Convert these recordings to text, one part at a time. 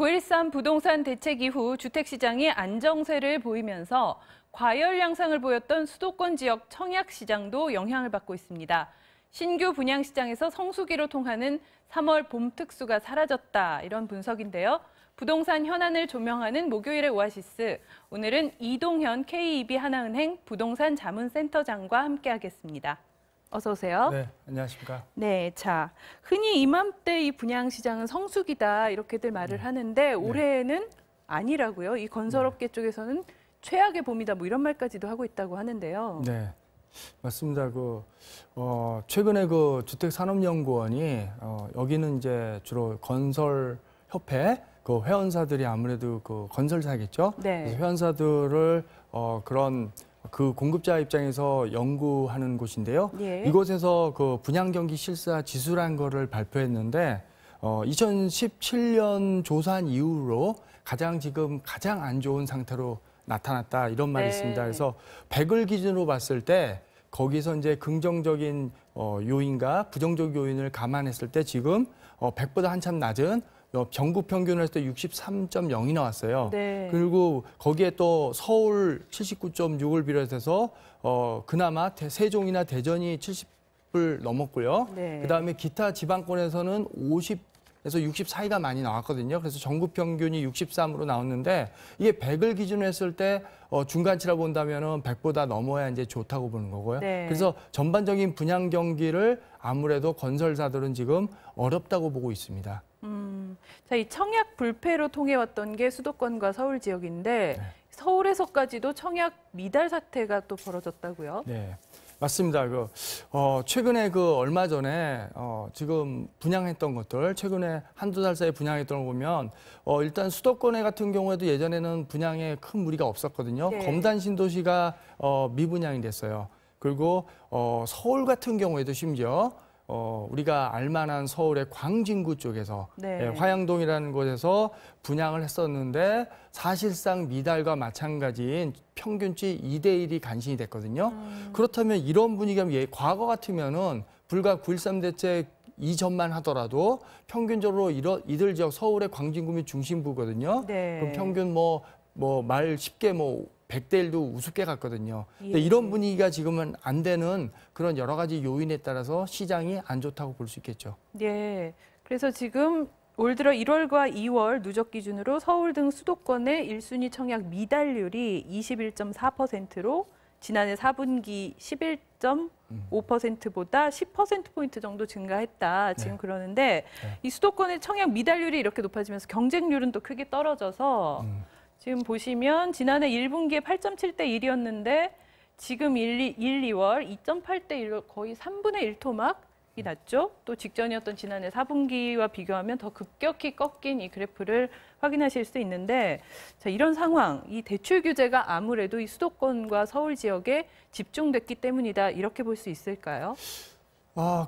9.13 부동산 대책 이후 주택시장이 안정세를 보이면서 과열 양상을 보였던 수도권 지역 청약시장도 영향을 받고 있습니다. 신규 분양시장에서 성수기로 통하는 3월 봄 특수가 사라졌다, 이런 분석인데요. 부동산 현안을 조명하는 목요일의 오아시스, 오늘은 이동현 KEB 하나은행 부동산 자문센터장과 함께하겠습니다. 어서 오세요. 네, 안녕하십니까. 네, 자, 흔히 이맘때 이 분양시장은 성수기다 이렇게들 말을 하는데 올해는 아니라고요. 이 건설업계 쪽에서는 최악의 봄이다 뭐 이런 말까지도 하고 있다고 하는데요. 네, 맞습니다. 최근에 주택산업연구원이 여기는 이제 주로 건설협회 회원사들이 아무래도 건설사겠죠. 네. 회원사들을 그런 공급자 입장에서 연구하는 곳인데요. 예. 이곳에서 분양 경기 실사 지수라는 거를 발표했는데 2017년 조사한 이후로 지금 가장 안 좋은 상태로 나타났다, 이런 말이 있습니다. 그래서 100을 기준으로 봤을 때 거기서 이제 긍정적인 요인과 부정적 요인을 감안했을 때 지금 100보다 한참 낮은 전국 평균을 했을 때 63.0이 나왔어요. 네. 그리고 거기에 또 서울 79.6을 비롯해서 그나마 세종이나 대전이 70을 넘었고요. 네. 그다음에 기타 지방권에서는 50에서 60 사이가 많이 나왔거든요. 그래서 전국 평균이 63으로 나왔는데 이게 100을 기준으로 했을 때 중간치라 본다면은 100보다 넘어야 이제 좋다고 보는 거고요. 네. 그래서 전반적인 분양 경기를 아무래도 건설사들은 지금 어렵다고 보고 있습니다. 자, 이 청약 불패로 통해왔던 게 수도권과 서울 지역인데 네. 서울에서까지도 청약 미달 사태가 또 벌어졌다고요? 네, 맞습니다. 최근에 얼마 전에 지금 분양했던 것들, 최근에 한두 달 사이에 분양했던 걸 보면 일단 수도권에 같은 경우에도 예전에는 분양에 큰 무리가 없었거든요. 네. 검단 신도시가 미분양이 됐어요. 그리고 서울 같은 경우에도 심지어 우리가 알만한 서울의 광진구 쪽에서 네. 화양동이라는 곳에서 분양을 했었는데 사실상 미달과 마찬가지인 평균치 2대1이 간신히 됐거든요. 그렇다면 이런 분위기가 과거 같으면은 불과 9.13 대책 이전만 하더라도 평균적으로 이들 지역 서울의 광진구 및 중심부거든요. 네. 그럼 평균 말 쉽게 100대 1도 우습게 갔거든요. 근데 예. 이런 분위기가 지금은 안 되는 그런 여러 가지 요인에 따라서 시장이 안 좋다고 볼 수 있겠죠. 네. 그래서 지금 올 들어 1월과 2월 누적 기준으로 서울 등 수도권의 1순위 청약 미달률이 21.4%로 지난해 4분기 11.5%보다 10%포인트 정도 증가했다. 지금 네. 그러는데 이 수도권의 청약 미달률이 이렇게 높아지면서 경쟁률은 또 크게 떨어져서 지금 보시면 지난해 1분기에 8.7대 1이었는데 지금 1, 2월 2.8대 1로 거의 3분의 1 토막이 났죠. 또 직전이었던 지난해 4분기와 비교하면 더 급격히 꺾인 이 그래프를 확인하실 수 있는데, 자, 이런 상황, 이 대출 규제가 아무래도 이 수도권과 서울 지역에 집중됐기 때문이다, 이렇게 볼 수 있을까요?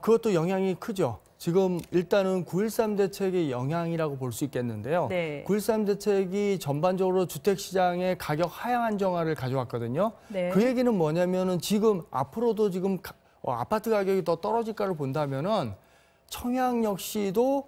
그것도 영향이 크죠. 지금 일단은 9.13 대책의 영향이라고 볼 수 있겠는데요. 네. 9.13 대책이 전반적으로 주택시장의 가격 하향 안정화를 가져왔거든요. 네. 그 얘기는 뭐냐면은 지금 앞으로도 지금 아파트 가격이 더 떨어질까를 본다면은 청약 역시도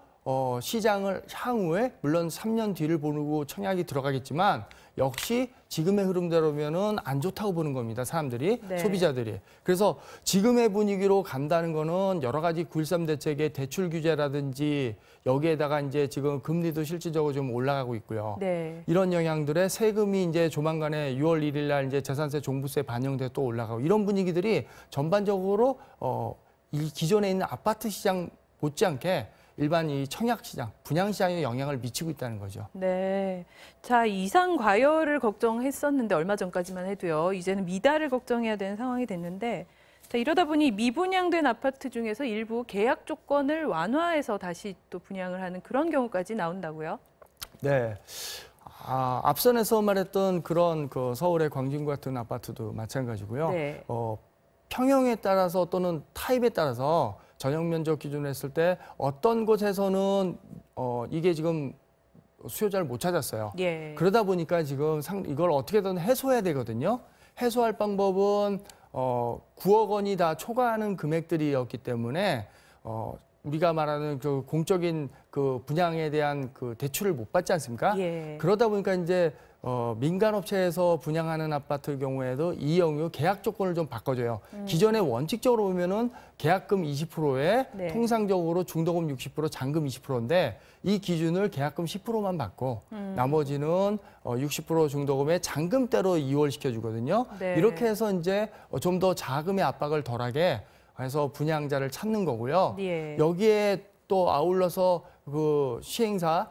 시장을 향후에 물론 3년 뒤를 보고 청약이 들어가겠지만 역시 지금의 흐름대로면은 안 좋다고 보는 겁니다. 사람들이, 네. 소비자들이. 그래서 지금의 분위기로 간다는 거는 여러 가지 9.13 대책의 대출 규제라든지 여기에다가 이제 지금 금리도 실질적으로 좀 올라가고 있고요. 네. 이런 영향들에 세금이 이제 조만간에 6월 1일 날 이제 재산세 종부세 반영돼 또 올라가고 이런 분위기들이 전반적으로 이 기존에 있는 아파트 시장 못지않게 일반 이 청약 시장, 분양 시장에 영향을 미치고 있다는 거죠. 네. 자, 이상 과열을 걱정했었는데 얼마 전까지만 해도요. 이제는 미달을 걱정해야 되는 상황이 됐는데, 자, 이러다 보니 미분양된 아파트 중에서 일부 계약 조건을 완화해서 다시 또 분양을 하는 그런 경우까지 나온다고요? 네. 앞선에서 말했던 그런 서울의 광진구 같은 아파트도 마찬가지고요. 네. 평형에 따라서 또는 타입에 따라서 전용 면적 기준으로 했을 때 어떤 곳에서는 이게 지금 수요자를 못 찾았어요. 예. 그러다 보니까 지금 이걸 어떻게든 해소해야 되거든요. 해소할 방법은 9억 원이 다 초과하는 금액들이었기 때문에 우리가 말하는 그 공적인 그 분양에 대한 그 대출을 못 받지 않습니까? 예. 그러다 보니까 이제 민간업체에서 분양하는 아파트 경우에도 이용료 계약 조건을 좀 바꿔줘요. 기존에 원칙적으로 보면은 계약금 20%에 네. 통상적으로 중도금 60%, 잔금 20%인데 이 기준을 계약금 10%만 받고 나머지는 60% 중도금에 잔금대로 이월시켜주거든요. 네. 이렇게 해서 이제 좀 더 자금의 압박을 덜하게 해서 분양자를 찾는 거고요. 예. 여기에 또 아울러서 그 시행사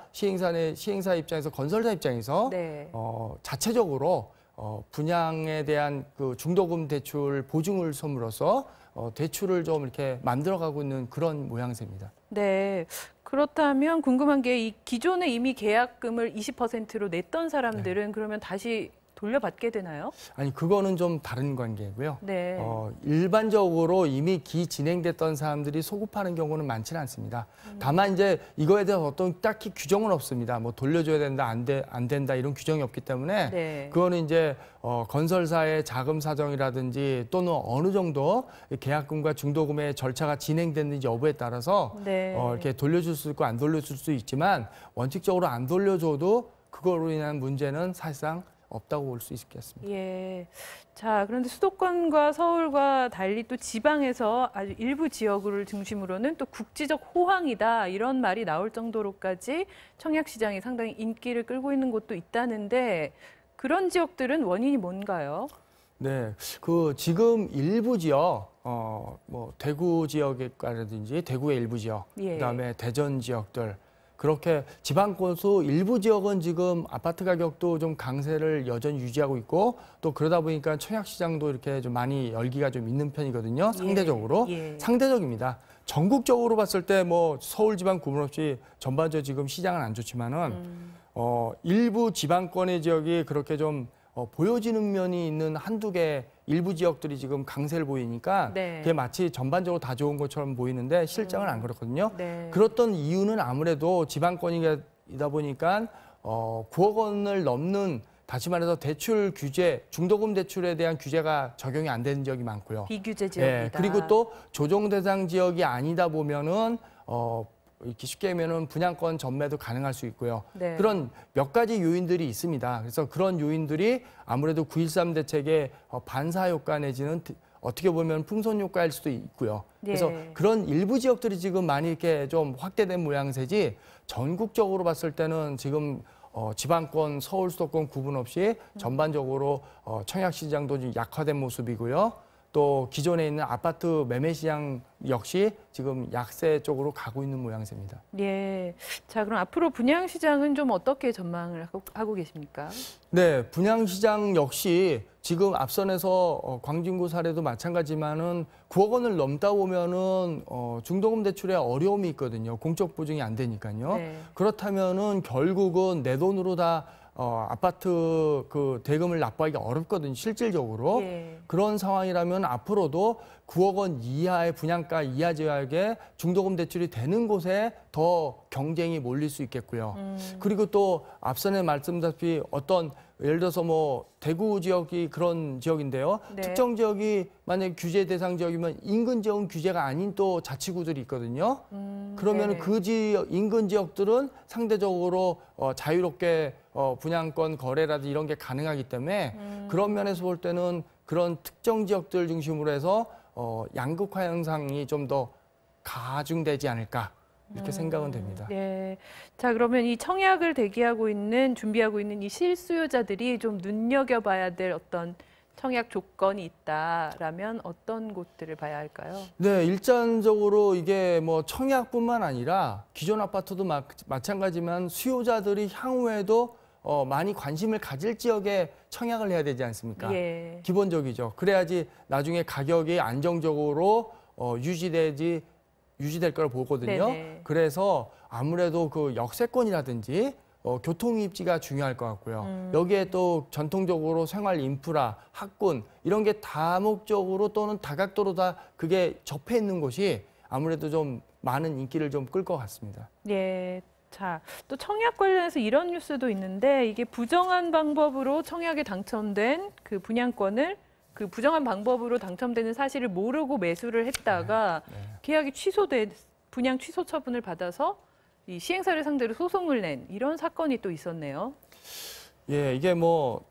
입장에서 건설사 입장에서 네. 자체적으로 분양에 대한 그 중도금 대출 보증을 섬으로써 대출을 좀 이렇게 만들어가고 있는 그런 모양새입니다. 네. 그렇다면 궁금한 게 이 기존에 이미 계약금을 20%로 냈던 사람들은 그러면 다시 돌려받게 되나요? 아니 그거는 좀 다른 관계고요. 네. 일반적으로 이미 진행됐던 사람들이 소급하는 경우는 많지는 않습니다. 다만 이제 이거에 대해서 어떤 딱히 규정은 없습니다. 뭐 돌려줘야 된다, 안 된다 이런 규정이 없기 때문에 네. 그거는 이제 건설사의 자금 사정이라든지 또는 어느 정도 계약금과 중도금의 절차가 진행됐는지 여부에 따라서 네. 이렇게 돌려줄 수 있고 안 돌려줄 수 있지만 원칙적으로 안 돌려줘도 그거로 인한 문제는 사실상 없다고 볼 수 있겠습니다. 예. 자, 그런데 수도권과 서울과 달리 또 지방에서 아주 일부 지역을 중심으로는 또 국지적 호황이다 이런 말이 나올 정도로까지 청약 시장이 상당히 인기를 끌고 있는 곳도 있다는데 그런 지역들은 원인이 뭔가요? 네, 그 지금 일부 지역, 뭐 대구 지역이라든지 대구의 일부 지역, 예. 그다음에 대전 지역들. 그렇게 지방권수 일부 지역은 지금 아파트 가격도 좀 강세를 여전히 유지하고 있고 또 그러다 보니까 청약 시장도 이렇게 좀 많이 열기가 좀 있는 편이거든요. 상대적으로. 예. 상대적입니다. 전국적으로 봤을 때 뭐 서울 지방 구분 없이 전반적으로 지금 시장은 안 좋지만은 일부 지방권의 지역이 그렇게 좀 보여지는 면이 있는 한두 개 일부 지역들이 지금 강세를 보이니까 네. 그게 마치 전반적으로 다 좋은 것처럼 보이는데 실정은 안 그렇거든요. 네. 그렇던 이유는 아무래도 지방권이다 보니까 9억 원을 넘는 다시 말해서 대출 규제, 중도금 대출에 대한 규제가 적용이 안 되는 지역이 많고요. 비규제 지역이다. 예, 그리고 또 조정 대상 지역이 아니다 보면은 이렇게 쉽게 하면은 분양권 전매도 가능할 수 있고요. 네. 그런 몇 가지 요인들이 있습니다. 그래서 그런 요인들이 아무래도 9.13 대책의 반사 효과 내지는 어떻게 보면 풍선 효과일 수도 있고요. 그래서 예. 그런 일부 지역들이 지금 많이 이렇게 좀 확대된 모양새지 전국적으로 봤을 때는 지금 지방권, 서울, 수도권 구분 없이 전반적으로 청약 시장도 좀 약화된 모습이고요. 또 기존에 있는 아파트 매매 시장 역시 지금 약세 쪽으로 가고 있는 모양새입니다. 예. 자, 그럼 앞으로 분양 시장은 좀 어떻게 전망을 하고 계십니까? 네, 분양 시장 역시 지금 앞선에서 광진구 사례도 마찬가지지만은 9억 원을 넘다 보면은 중도금 대출에 어려움이 있거든요. 공적 보증이 안 되니까요. 네. 그렇다면은 결국은 내 돈으로 다 아파트 그 대금을 납부하기가 어렵거든요. 실질적으로. 예. 그런 상황이라면 앞으로도 9억 원 이하의 분양가 이하 지역에 중도금 대출이 되는 곳에 더 경쟁이 몰릴 수 있겠고요. 그리고 또 앞선에 말씀드렸다시피 어떤 예를 들어서 뭐 대구 지역이 그런 지역인데요. 네. 특정 지역이 만약에 규제 대상 지역이면 인근 지역은 규제가 아닌 또 자치구들이 있거든요. 그러면 네. 그 지역, 인근 지역들은 상대적으로 자유롭게 분양권 거래라든지 이런 게 가능하기 때문에 그런 면에서 볼 때는 그런 특정 지역들 중심으로 해서 양극화 현상이 좀 더 가중되지 않을까 이렇게 생각은 됩니다. 네. 자, 그러면 이 청약을 준비하고 있는 이 실수요자들이 좀 눈여겨봐야 될 어떤 청약 조건이 있다라면 어떤 곳들을 봐야 할까요? 네, 일반적으로 이게 뭐 청약뿐만 아니라 기존 아파트도 마찬가지지만 수요자들이 향후에도 많이 관심을 가질 지역에 청약을 해야 되지 않습니까? 예. 기본적이죠. 그래야지 나중에 가격이 안정적으로 유지될 걸 보거든요. 네네. 그래서 아무래도 그 역세권이라든지 교통 입지가 중요할 것 같고요. 여기에 또 전통적으로 생활 인프라, 학군 이런 게 다목적으로 또는 다각도로 다 그게 접해 있는 곳이 아무래도 좀 많은 인기를 좀 끌 것 같습니다. 예. 자, 또 청약 관련해서 이런 뉴스도 있는데 이게 부정한 방법으로 청약에 당첨된 그 분양권을 그 부정한 방법으로 당첨되는 사실을 모르고 매수를 했다가 계약이 취소된 분양 취소 처분을 받아서 이 시행사를 상대로 소송을 낸 이런 사건이 또 있었네요. 예, 이게 뭐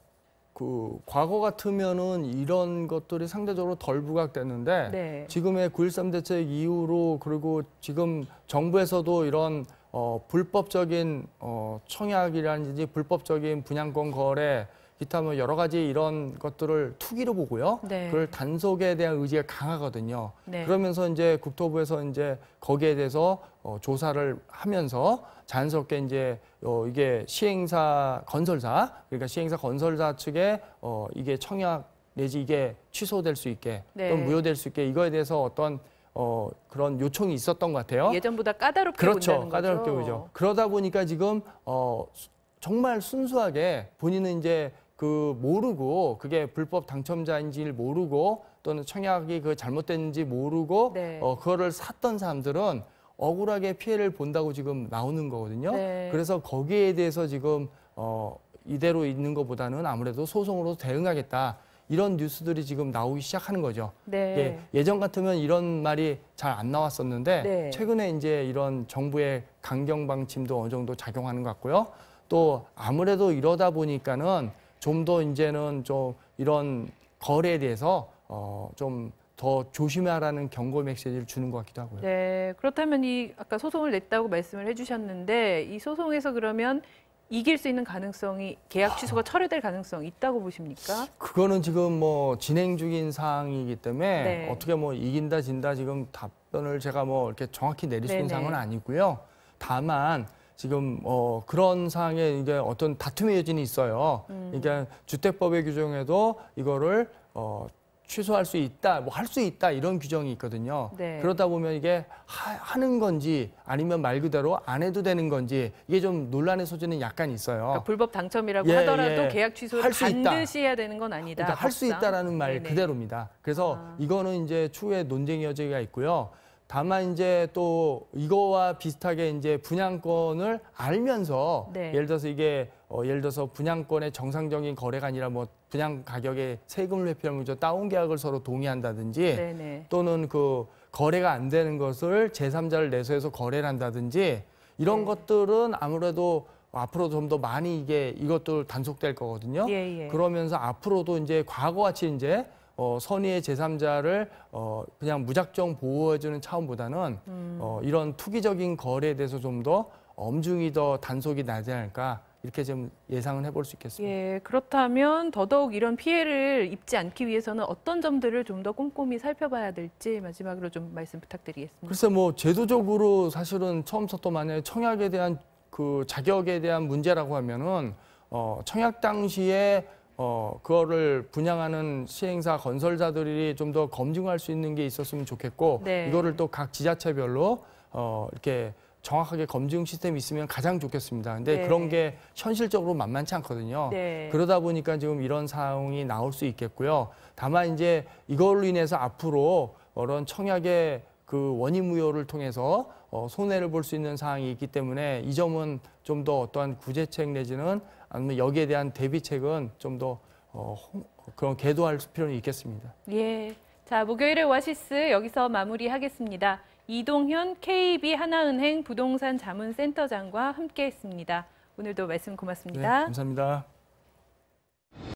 과거 같으면은 이런 것들이 상대적으로 덜 부각됐는데 네. 지금의 9.13 대책 이후로 그리고 지금 정부에서도 이런 불법적인 청약이라든지 불법적인 분양권 거래 기타 뭐 여러 가지 이런 것들을 투기로 보고요. 네. 그걸 단속에 대한 의지가 강하거든요. 네. 그러면서 이제 국토부에서 이제 거기에 대해서 조사를 하면서 자연스럽게 이제 이게 시행사 건설사 그러니까 시행사 건설사 측에 이게 청약 내지 이게 취소될 수 있게 네. 또는 무효될 수 있게 이거에 대해서 어떤 그런 요청이 있었던 것 같아요. 예전보다 까다롭게 그렇죠. 본다는 까다롭게 거죠. 보죠. 그러다 보니까 지금 정말 순수하게 본인은 이제 모르고 그게 불법 당첨자인지를 모르고 또는 청약이 잘못됐는지 모르고 네. 그거를 샀던 사람들은 억울하게 피해를 본다고 지금 나오는 거거든요. 네. 그래서 거기에 대해서 지금 이대로 있는 것보다는 아무래도 소송으로 대응하겠다. 이런 뉴스들이 지금 나오기 시작하는 거죠. 네. 예전 같으면 이런 말이 잘 안 나왔었는데 네. 최근에 이제 이런 정부의 강경 방침도 어느 정도 작용하는 것 같고요. 또 아무래도 이러다 보니까는 좀 더 이제는 좀 이런 거래에 대해서 좀 더 조심하라는 경고 메시지를 주는 것 같기도 하고요. 네. 그렇다면 이 아까 소송을 냈다고 말씀을 해주셨는데 이 소송에서 그러면 이길 수 있는 가능성이 계약 취소가 철회될 가능성이 있다고 보십니까? 그거는 지금 뭐 진행 중인 사항이기 때문에 네. 어떻게 뭐 이긴다 진다 지금 답변을 제가 뭐 이렇게 정확히 내릴 수 있는 네네. 상황은 아니고요. 다만 지금 그런 상황에 이제 어떤 다툼의 여진이 있어요. 그러니까 주택법의 규정에도 이거를 취소할 수 있다, 뭐 할 수 있다 이런 규정이 있거든요. 네. 그러다 보면 이게 하는 건지 아니면 말 그대로 안 해도 되는 건지 이게 좀 논란의 소지는 약간 있어요. 그러니까 불법 당첨이라고 예, 하더라도 예. 계약 취소를 할수 있다. 반드시 해야 되는 건 아니다. 그러니까 할 수 법상. 있다라는 말 네네. 그대로입니다. 그래서 이거는 이제 추후에 논쟁의 여지가 있고요. 다만 이제 또 이거와 비슷하게 이제 분양권을 알면서 네. 예를 들어서 이게 예를 들어서 분양권의 정상적인 거래가 아니라 뭐 분양 가격에 세금을 회피하면서 다운 계약을 서로 동의한다든지 네네. 또는 거래가 안 되는 것을 제3자를 내세워서 거래를 한다든지 이런 네. 것들은 아무래도 앞으로 좀 더 많이 이것들 단속될 거거든요. 예, 예. 그러면서 앞으로도 이제 과거같이 이제 선의의 제3자를 그냥 무작정 보호해주는 차원보다는 이런 투기적인 거래에 대해서 좀 더 엄중히 더 단속이 나지 않을까 이렇게 좀 예상은 해볼 수 있겠습니다. 예, 그렇다면 더더욱 이런 피해를 입지 않기 위해서는 어떤 점들을 좀 더 꼼꼼히 살펴봐야 될지 마지막으로 좀 말씀 부탁드리겠습니다. 글쎄 뭐 제도적으로 사실은 처음부터 만약에 청약에 대한 자격에 대한 문제라고 하면은 청약 당시에 그거를 분양하는 시행사 건설자들이 좀 더 검증할 수 있는 게 있었으면 좋겠고 네. 이거를 또 각 지자체별로 이렇게 정확하게 검증 시스템이 있으면 가장 좋겠습니다. 근데 네. 그런 게 현실적으로 만만치 않거든요. 네. 그러다 보니까 지금 이런 상황이 나올 수 있겠고요. 다만 이제 이걸로 인해서 앞으로 이런 청약의 원인 무효를 통해서 손해를 볼 수 있는 상황이 있기 때문에 이 점은 좀 더 어떠한 구제책 내지는 아니면 여기에 대한 대비책은 좀 더 그런 계도할 필요는 있겠습니다. 예. 자, 목요일의 오아시스 여기서 마무리하겠습니다. 이동현 KB 하나은행 부동산 자문센터장과 함께했습니다. 오늘도 말씀 네, 고맙습니다. 감사합니다.